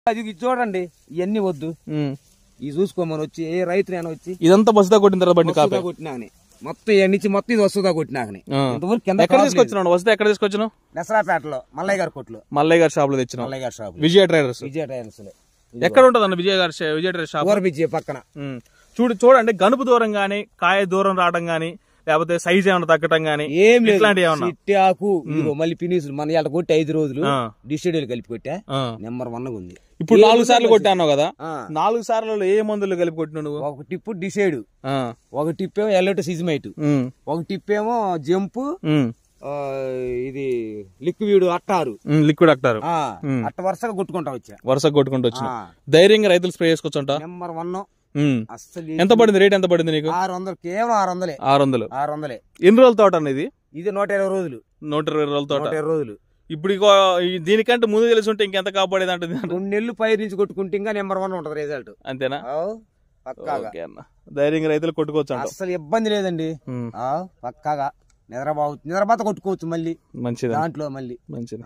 అది ఇది చూడండి, ఇవన్నీ వద్దు, ఇది చూసుకోమని వచ్చి ఏ రైతు నేను వచ్చి ఇదంతా బస్సుదా కొట్టిన తర్వాత బండి కాపీ కొట్టినాని మొత్తం ఇవన్నీ మొత్తం ఇది వస్తుందా కొట్టినాకని. ఎక్కడ తీసుకొచ్చినావు వస్తే? ఎక్కడ తీసుకొచ్చినావు? నెసరాపేటలో మల్లయ్య గారి కొట్లు, మల్లయ్య గారి షాప్ లో తెచ్చినావు. మల్లయ్య గారి షాప్ విజయ ట్రైడర్స్. విజయ ట్రైడర్స్ ఎక్కడ ఉంటుంది అన్న విజయ ట్రైడర్ షాప్? విజయ పక్కన. చూడండి, గనుపు దూరం గానీ, కాయ దూరం రావడం గానీ, లేకపోతే సైజ్ ఏమైనా తగ్గటం గానీ ఏం లేదు. ఇట్లాంటివి ఏమన్నా చిట్టాకు మళ్ళీ ఫినిష్ మన ఇలా కొట్టి 5 రోజులు డిస్టేడియల్ కలిపి కొట్టా, నెంబర్ 1 ఉంది. ఇప్పుడు 4 సార్లు కొట్టాను కదా, 4 సార్లు ఏ మందులు కలిపి కొట్టినా నువ్వు? ఒక టిప్పు డిసైడ్, ఒక టిప్ ఏమో ఎల్లటో సిజ్మైట్, ఒక టిప్ ఏమో జంపు, ఇది లిక్విడ్ అట్టారు, అట్ట వరుసగా కొట్టుకుంటా వచ్చా. వరుసగా కొట్టుకుంటూ వచ్చా. ధైర్యంగా రైతులు స్ప్రే చేసుకోవచ్చంట. నెంబర్ 1. అసలు ఎంత పడింది? రేట్ ఎంత పడింది నీకు? 600, కేవలం 600. 600. ఎన్ని రోజుల తోట అన్న ఇది? ఇది 120 రోజులు. 120 రోజుల తోట. 120 రోజులు. ఇప్పుడు దీనికంటే ముందు తెలిసి ఉంటే ఇంకెంత కాపాడేది అంటే 2 నెలలు పైరు నుంచి కొట్టుకుంటే ఇంకా నెంబర్ 1 ఉంటది రిజల్ట్. అంతేనా? పక్కాగా ధైర్యంగా రైతులు కొట్టుకోవచ్చు. అసలు ఇబ్బంది లేదండి, పక్కాగా నిద్రబాత కొట్టుకోవచ్చు. మళ్ళీ మంచిది దాంట్లో మళ్ళీ మంచిది.